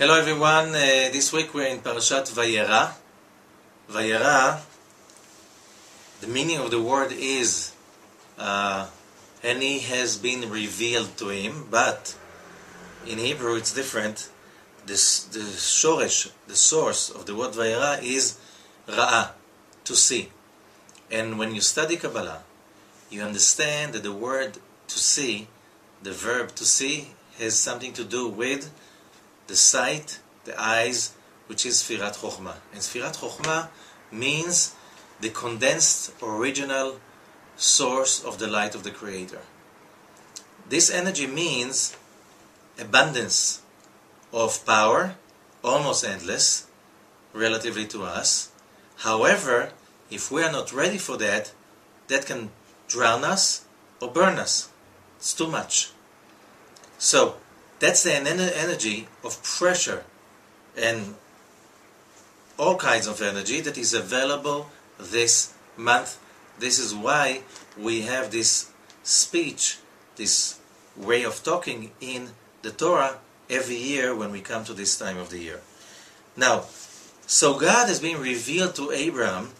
Hello everyone, this week we're in Parashat Vayera. Vayera, the meaning of the word is, and he has been revealed to him, but in Hebrew it's different. The shoresh, the source of the word Vayera is Ra'ah, to see. And when you study Kabbalah, you understand that the word to see, the verb to see, has something to do with the sight, the eyes, which is Sfirat Chokhmah. And Sfirat Chokhmah means the condensed original source of the light of the Creator. This energy means abundance of power, almost endless, relatively to us. However, if we are not ready for that, that can drown us or burn us. It's too much. So, that's the energy of pressure and all kinds of energy that is available this month. This is why we have this speech, this way of talking in the Torah every year when we come to this time of the year. Now, so God has been revealed to Abraham,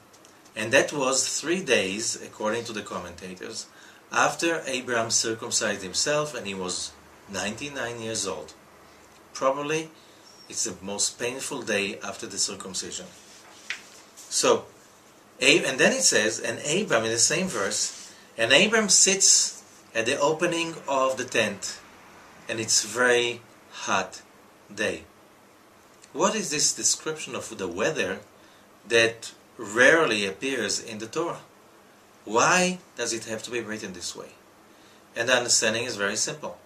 and that was 3 days, according to the commentators, after Abraham circumcised himself and he was 99 years old. Probably it's the most painful day after the circumcision. So, and then it says, and Abram, in the same verse, and Abram sits at the opening of the tent, and it's very hot day. What is this description of the weather that rarely appears in the Torah? Why does it have to be written this way? And the understanding is very simple.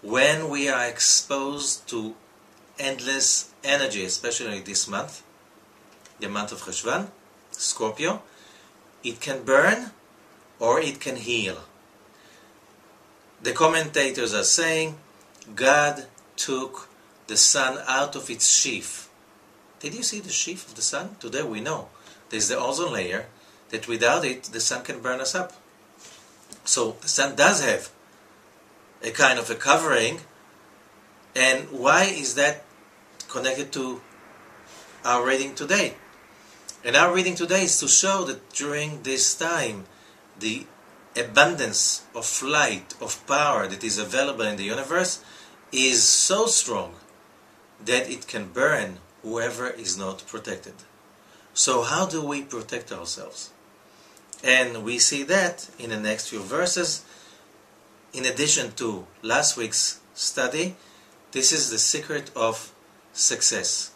When we are exposed to endless energy, especially this month, the month of Cheshvan, Scorpio, it can burn or it can heal. The commentators are saying God took the sun out of its sheath. Did you see the sheath of the sun? Today we know there's the ozone layer that without it the sun can burn us up. So the sun does have a kind of a covering, and why is that connected to our reading today? And our reading today is to show that during this time the abundance of light, of power that is available in the universe is so strong that it can burn whoever is not protected. So how do we protect ourselves? And we see that in the next few verses. In addition to last week's study, this is the secret of success.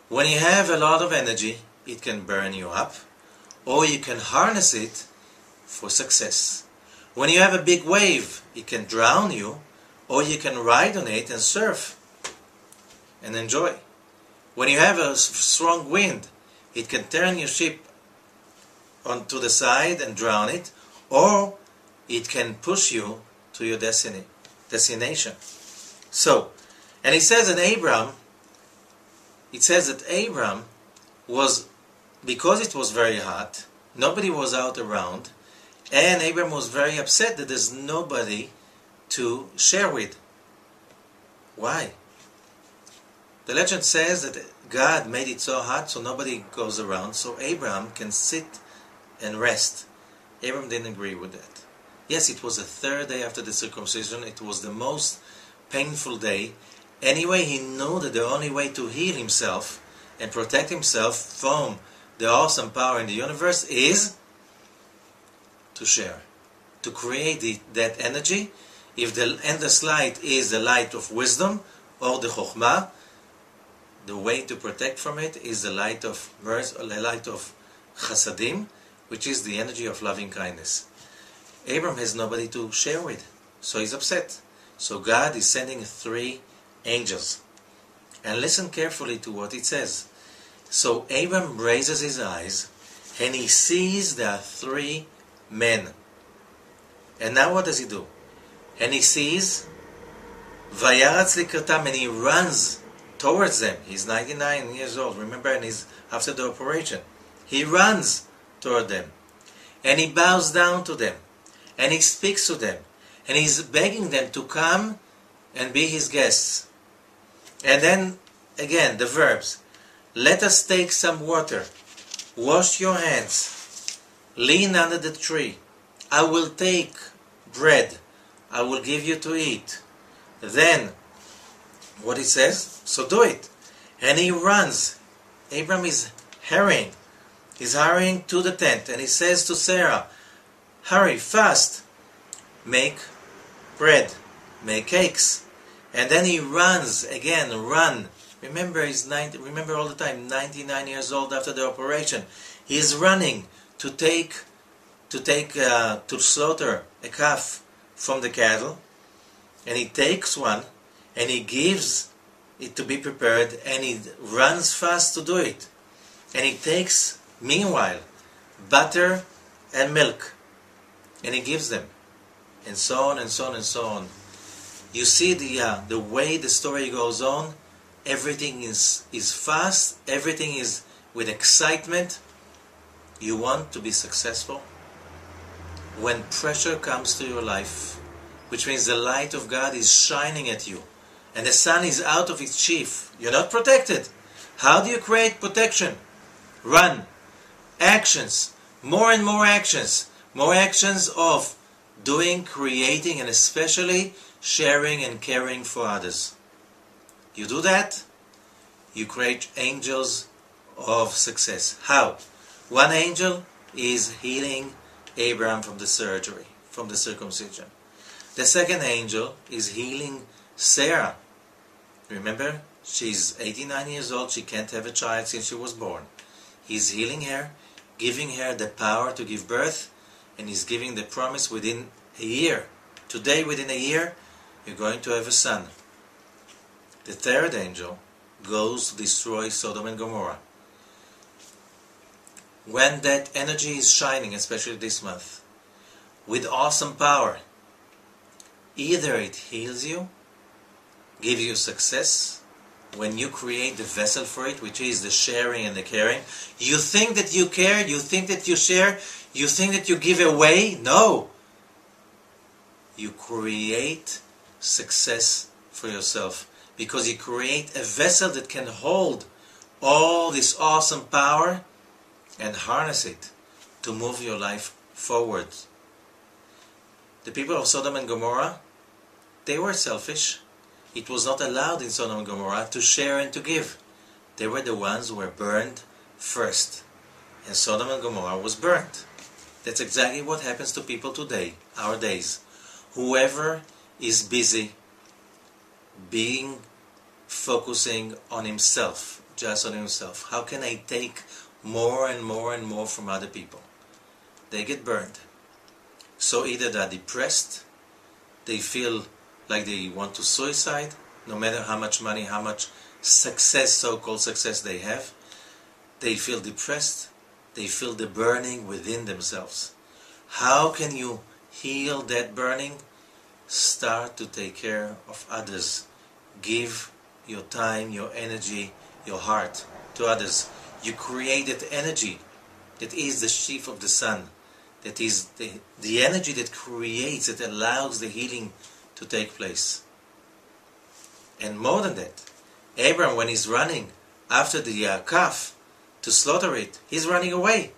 When you have a lot of energy, it can burn you up, or you can harness it for success. When you have a big wave, it can drown you, or you can ride on it and surf and enjoy. When you have a strong wind, it can turn your ship onto the side and drown it, or it can push you to your destination. So, and it says that Abram was, because it was very hot, nobody was out around, and Abram was very upset that there's nobody to share with. Why? The legend says that God made it so hot so nobody goes around, so Abram can sit and rest. Abram didn't agree with that. Yes, it was the 3rd day after the circumcision. It was the most painful day. Anyway, he knew that the only way to heal himself and protect himself from the awesome power in the universe is to share, to create that energy. If the endless light is the light of wisdom or the Chokhmah, the way to protect from it is the light of mercy, or the light of Chasadim, which is the energy of loving kindness. Abram has nobody to share with, so he's upset. So God is sending 3 angels. And listen carefully to what it says. So Abram raises his eyes, and he sees there are 3 men. And now what does he do? And he sees Vayaratz likratam, and he runs towards them. He's 99 years old, remember, and he's after the operation. He runs toward them, and he bows down to them, and he speaks to them, and he's begging them to come and be his guests. And then again, the verbs. Let us take some water. Wash your hands. Lean under the tree. I will take bread. I will give you to eat. Then, what he says, so do it. And he runs. Abram is hurrying. He's hurrying to the tent. And he says to Sarah, hurry, fast. Make bread. Make cakes. And then he runs again, run. Remember, remember all the time, 99 years old after the operation. He is running to slaughter a calf from the cattle, and he takes one, and he gives it to be prepared, and he runs fast to do it. And he takes, meanwhile, butter and milk, and he gives them, and so on and so on and so on. You see the way the story goes on. Everything is fast. Everything is with excitement. You want to be successful. When pressure comes to your life, which means the light of God is shining at you, and the sun is out of its sheath, you're not protected. How do you create protection? Run. Actions. More and more actions. More actions of doing, creating, and especially sharing and caring for others. You do that, you create angels of success. How? One angel is healing Abraham from the surgery, from the circumcision. The second angel is healing Sarah. Remember, she's 89 years old, she can't have a child since she was born. He's healing her, giving her the power to give birth, and he's giving the promise within a year. Today, within a year, you're going to have a son. The third angel goes to destroy Sodom and Gomorrah. When that energy is shining, especially this month, with awesome power, either it heals you, gives you success, when you create the vessel for it, which is the sharing and the caring. You think that you care, you think that you share, you think that you give away. No! You create success for yourself, because you create a vessel that can hold all this awesome power and harness it to move your life forward. The people of Sodom and Gomorrah, they were selfish. It was not allowed in Sodom and Gomorrah to share and to give. They were the ones who were burned first. And Sodom and Gomorrah was burnt. That's exactly what happens to people today, our days. Whoever is busy focusing on himself, just on himself. How can I take more and more and more from other people? They get burned. So either they're depressed, they feel like they want to suicide, no matter how much money, how much success, so-called success they have. They feel depressed, they feel the burning within themselves. How can you heal that burning? Start to take care of others. Give your time, your energy, your heart to others. You create that energy that is the sheaf of the sun, that is the energy that creates, that allows the healing to take place. And more than that, Abraham, when he's running after the calf to slaughter it, he's running away.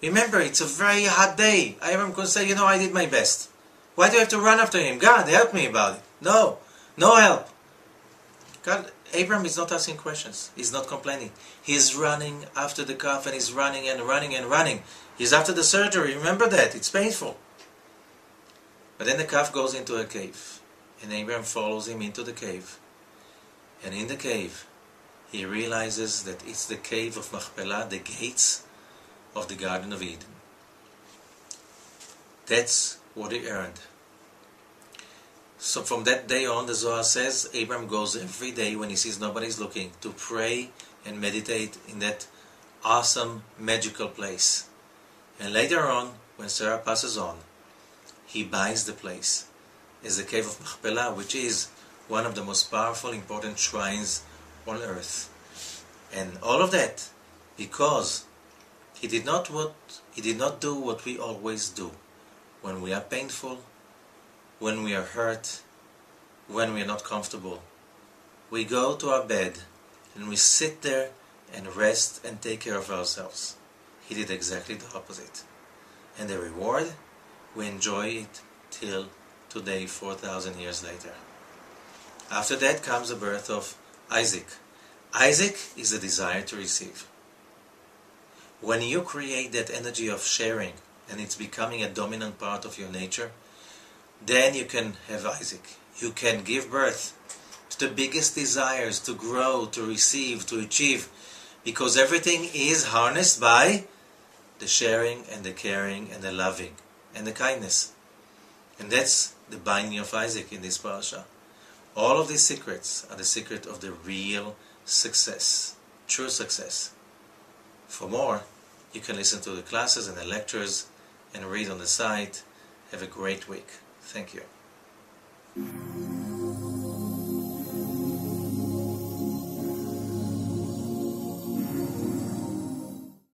Remember, it's a very hot day. Abraham could say, I did my best. Why do I have to run after him? God, help me about it. No help. God, Abraham is not asking questions. He's not complaining. He's running after the calf, and he's running and running and running. He's after the surgery. Remember that. It's painful. But then the calf goes into a cave, and Abraham follows him into the cave. And in the cave, he realizes that it's the cave of Machpelah, the gates of the Garden of Eden. That's what he earned. So from that day on, the Zohar says, Abraham goes every day when he sees nobody's looking to pray and meditate in that awesome, magical place. And later on, when Sarah passes on, he buys the place as the cave of Machpelah, which is one of the most powerful, important shrines on earth. And all of that because he did not do what we always do. When we are painful, when we are hurt, when we are not comfortable, we go to our bed and we sit there and rest and take care of ourselves. He did exactly the opposite. And the reward, we enjoy it till today, 4,000 years later. After that comes the birth of Isaac. Isaac is the desire to receive. When you create that energy of sharing and it's becoming a dominant part of your nature, then you can have Isaac. You can give birth to the biggest desires, to grow, to receive, to achieve, because everything is harnessed by the sharing and the caring and the loving and the kindness. And that's the binding of Isaac in this parasha. All of these secrets are the secret of the real success, true success. For more, you can listen to the classes and the lectures and read on the site. Have a great week. Thank you.